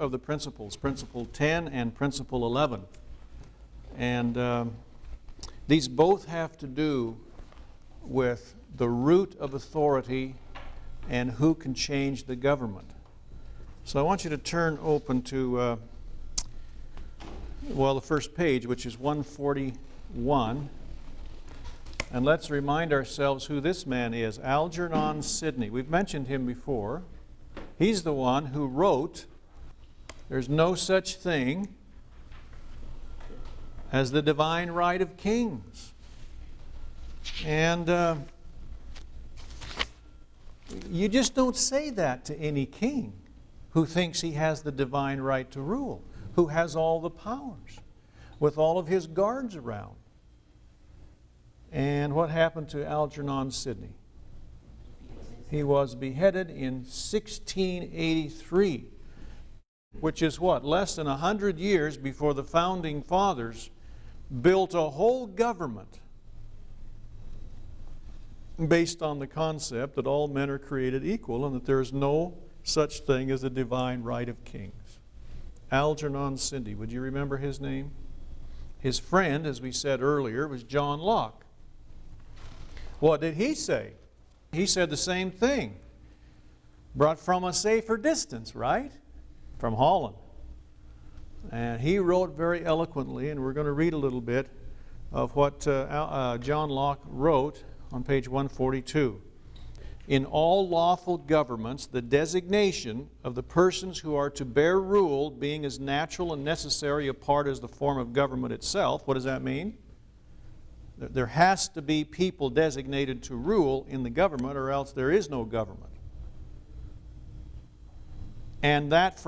of the principles, Principle 10 and Principle 11. And these both have to do with the root of authority and who can change the government. So I want you to turn open to, the first page, which is 141. And let's remind ourselves who this man is, Algernon Sidney. We've mentioned him before. He's the one who wrote, "There's no such thing as the divine right of kings." And you just don't say that to any king who thinks he has the divine right to rule, who has all the powers, with all of his guards around. And what happened to Algernon Sidney? He was beheaded in 1683, which is what? Less than 100 years before the founding fathers built a whole government based on the concept that all men are created equal and that there is no such thing as a divine right of kings. Algernon Sidney, would you remember his name? His friend, as we said earlier, was John Locke. What did he say? He said the same thing, brought from a safer distance, right? From Holland. And he wrote very eloquently, and we're going to read a little bit of what John Locke wrote on page 142. "In all lawful governments, the designation of the persons who are to bear rule being as natural and necessary a part as the form of government itself." What does that mean? There has to be people designated to rule in the government, or else there is no government. And that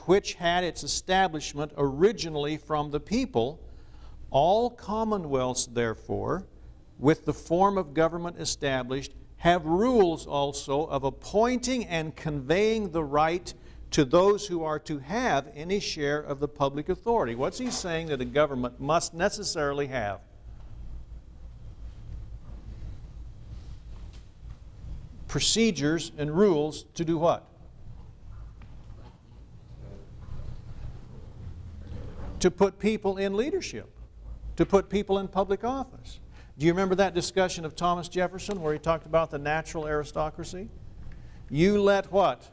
which had its establishment originally from the people, all commonwealths, therefore, with the form of government established, have rules also of appointing and conveying the right to those who are to have any share of the public authority. What's he saying that a government must necessarily have? Procedures and rules to do what? To put people in leadership, to put people in public office. Do you remember that discussion of Thomas Jefferson where he talked about the natural aristocracy? You let what?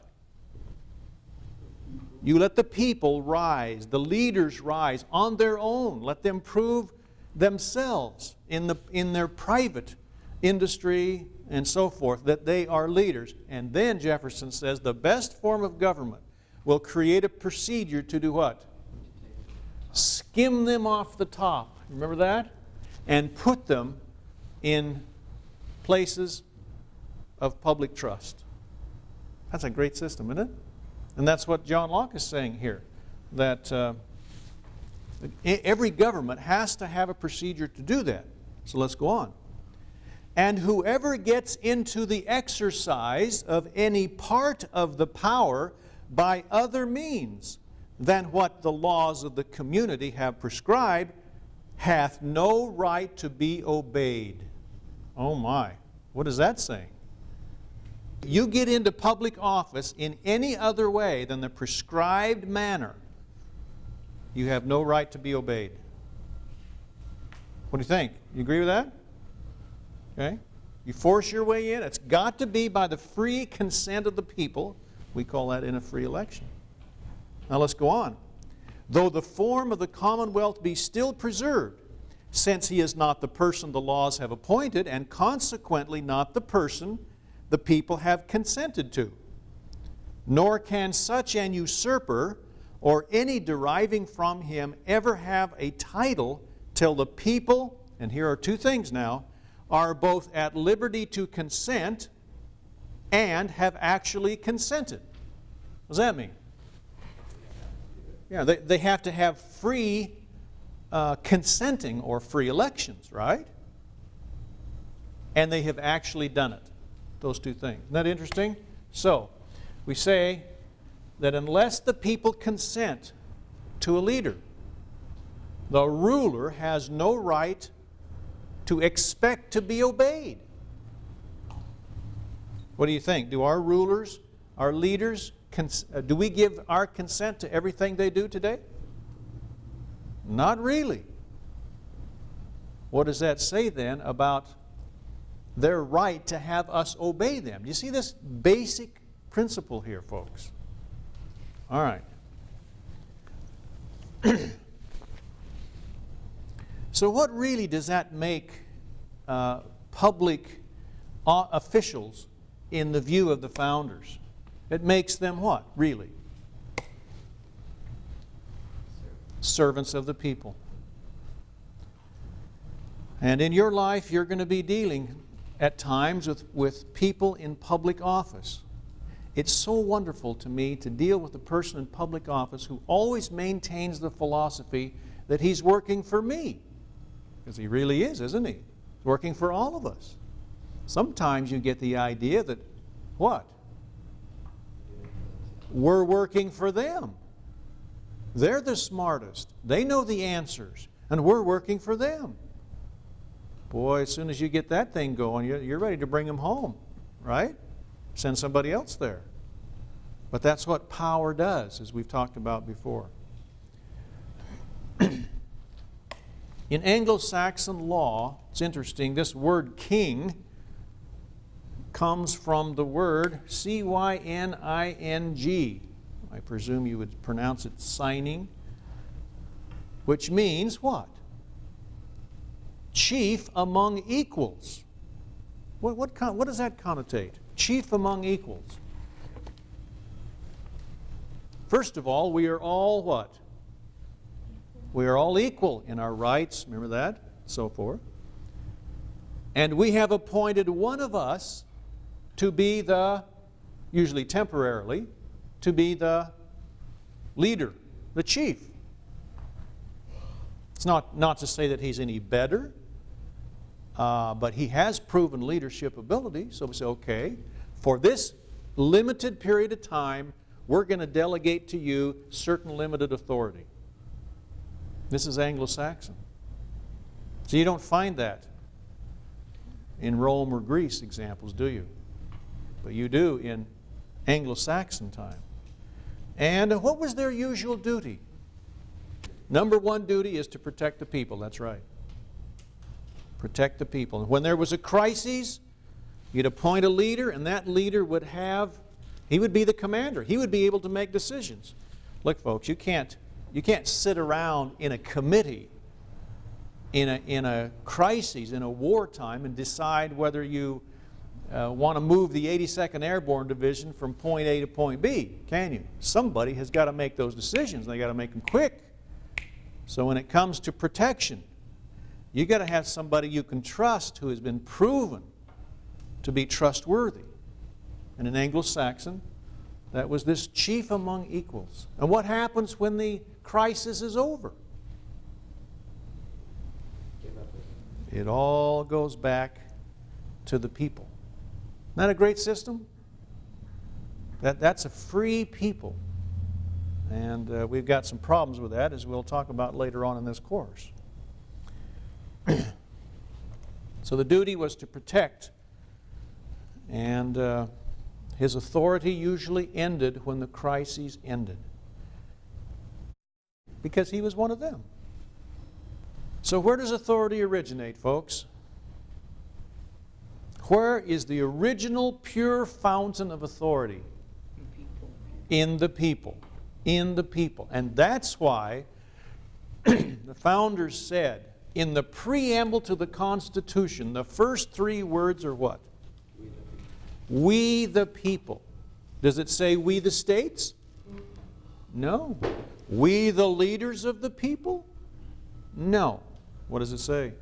You let the people rise, the leaders rise on their own. Let them prove themselves in their private industry and so forth that they are leaders. And then Jefferson says the best form of government will create a procedure to do what? Skim them off the top. Remember that? And put them in places of public trust. That's a great system, isn't it? And that's what John Locke is saying here, that every government has to have a procedure to do that. So let's go on. "And whoever gets into the exercise of any part of the power by other means than what the laws of the community have prescribed hath no right to be obeyed." Oh my, what is that saying? You get into public office in any other way than the prescribed manner, you have no right to be obeyed. What do you think? You agree with that? Okay? You force your way in. It's got to be by the free consent of the people. We call that in a free election. Now let's go on. "Though the form of the commonwealth be still preserved, since he is not the person the laws have appointed, and consequently not the person the people have consented to. Nor can such an usurper or any deriving from him ever have a title till the people," and here are two things now, "are both at liberty to consent and have actually consented." What does that mean? Yeah, they have to have free consenting or free elections, right? And they have actually done it. Those two things. Isn't that interesting? So, we say that unless the people consent to a leader, the ruler has no right to expect to be obeyed. What do you think? Do our rulers, our leaders, do we give our consent to everything they do today? Not really. What does that say then about their right to have us obey them? Do you see this basic principle here, folks? All right. So what really does that make public officials in the view of the founders? It makes them what, really? Servants of the people. And in your life, you're going to be dealing at times with people in public office. It's so wonderful to me to deal with a person in public office who always maintains the philosophy that he's working for me. Because he really is, isn't he? He's working for all of us. Sometimes you get the idea that, what? We're working for them. They're the smartest. They know the answers. And we're working for them. Boy, as soon as you get that thing going, you're ready to bring them home, right? Send somebody else there. But that's what power does, as we've talked about before. In Anglo-Saxon law, it's interesting, this word king comes from the word C-Y-N-I-N-G. I presume you would pronounce it signing, which means what? Chief among equals. What does that connotate? Chief among equals. First of all, we are all what? We are all equal in our rights, remember that? So forth. And we have appointed one of us to be the, usually temporarily, to be the leader, the chief. It's not to say that he's any better, but he has proven leadership ability. So we say, okay, for this limited period of time, we're going to delegate to you certain limited authority. This is Anglo-Saxon. So you don't find that in Rome or Greece examples, do you? But you do in Anglo-Saxon time. And what was their usual duty? Number one duty is to protect the people. That's right. Protect the people. And when there was a crisis, you'd appoint a leader, and that leader would have, he would be the commander. He would be able to make decisions. Look, folks, you can't sit around in a committee in a crisis, in a wartime, and decide whether you want to move the 82nd Airborne Division from point A to point B, can you? Somebody has got to make those decisions, and they've got to make them quick. So when it comes to protection, you've got to have somebody you can trust who has been proven to be trustworthy. And in Anglo-Saxon, that was this chief among equals. And what happens when the crisis is over? It all goes back to the people. Isn't that a great system? That's a free people. And we've got some problems with that, as we'll talk about later on in this course. So the duty was to protect, and his authority usually ended when the crises ended, because he was one of them. So where does authority originate, folks? Where is the original pure fountain of authority? In the people. In the people. And that's why the founders said, in the preamble to the Constitution, the first three words are what? We the people. Does it say we the states? No. We the leaders of the people? No. What does it say?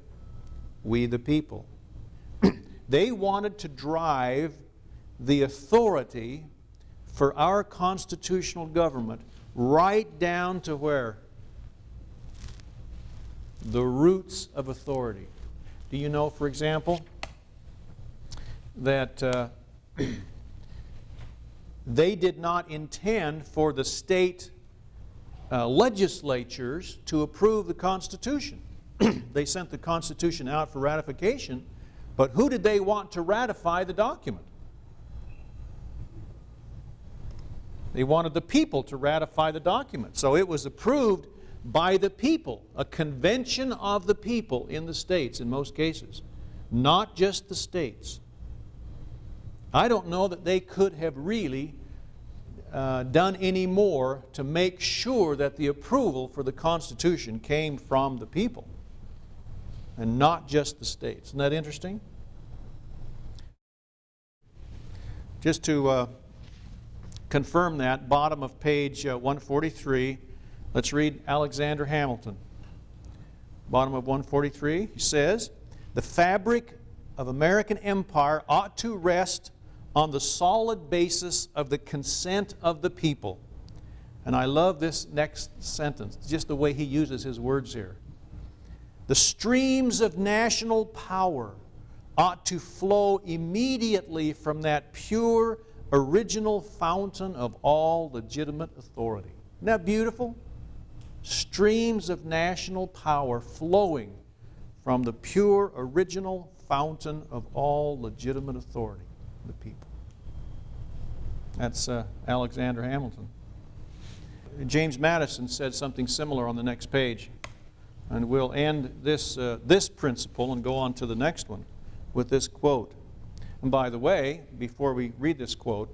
We the people. They wanted to drive the authority for our constitutional government right down to where? The roots of authority. Do you know, for example, that they did not intend for the state legislatures to approve the Constitution? They sent the Constitution out for ratification, but who did they want to ratify the document? They wanted the people to ratify the document. So it was approved by the people, a convention of the people in the states in most cases, not just the states. I don't know that they could have really done any more to make sure that the approval for the Constitution came from the people and not just the states. Isn't that interesting? Just to confirm that, bottom of page 143, let's read Alexander Hamilton. Bottom of 143, he says, "The fabric of American empire ought to rest on the solid basis of the consent of the people." And I love this next sentence, just the way he uses his words here. "The streams of national power ought to flow immediately from that pure, original fountain of all legitimate authority." Isn't that beautiful? Streams of national power flowing from the pure, original fountain of all legitimate authority, the people. That's Alexander Hamilton. James Madison said something similar on the next page. And we'll end this principle and go on to the next one with this quote. And by the way, before we read this quote,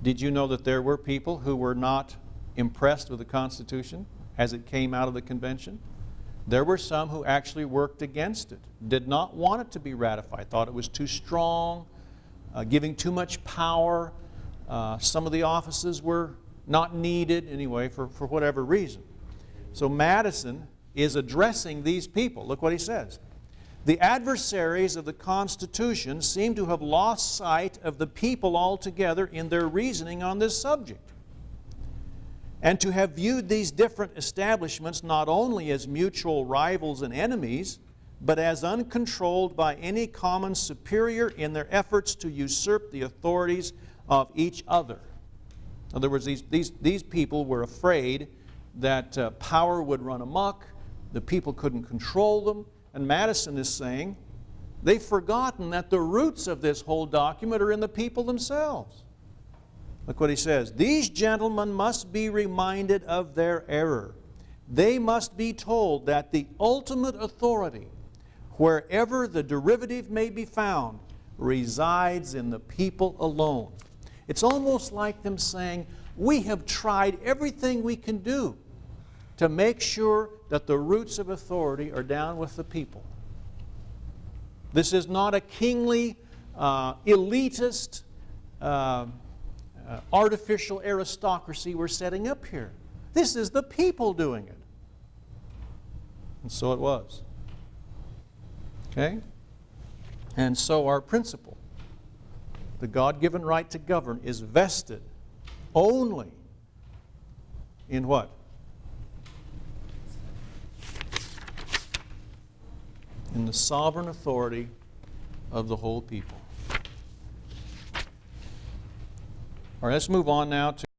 did you know that there were people who were not impressed with the Constitution as it came out of the convention? There were some who actually worked against it, did not want it to be ratified, thought it was too strong, giving too much power. Some of the offices were not needed anyway for whatever reason. So Madison is addressing these people. Look what he says. "The adversaries of the Constitution seem to have lost sight of the people altogether in their reasoning on this subject, and to have viewed these different establishments not only as mutual rivals and enemies, but as uncontrolled by any common superior in their efforts to usurp the authorities of each other." In other words, these people were afraid that power would run amok, the people couldn't control them, and Madison is saying they've forgotten that the roots of this whole document are in the people themselves. Look what he says. "These gentlemen must be reminded of their error. They must be told that the ultimate authority, wherever the derivative may be found, resides in the people alone." It's almost like them saying, we have tried everything we can do to make sure that the roots of authority are down with the people. This is not a kingly, elitist, artificial aristocracy we're setting up here. This is the people doing it. And so it was. Okay? And so our principle, the God-given right to govern, is vested only in what? In the sovereign authority of the whole people. All right, let's move on now to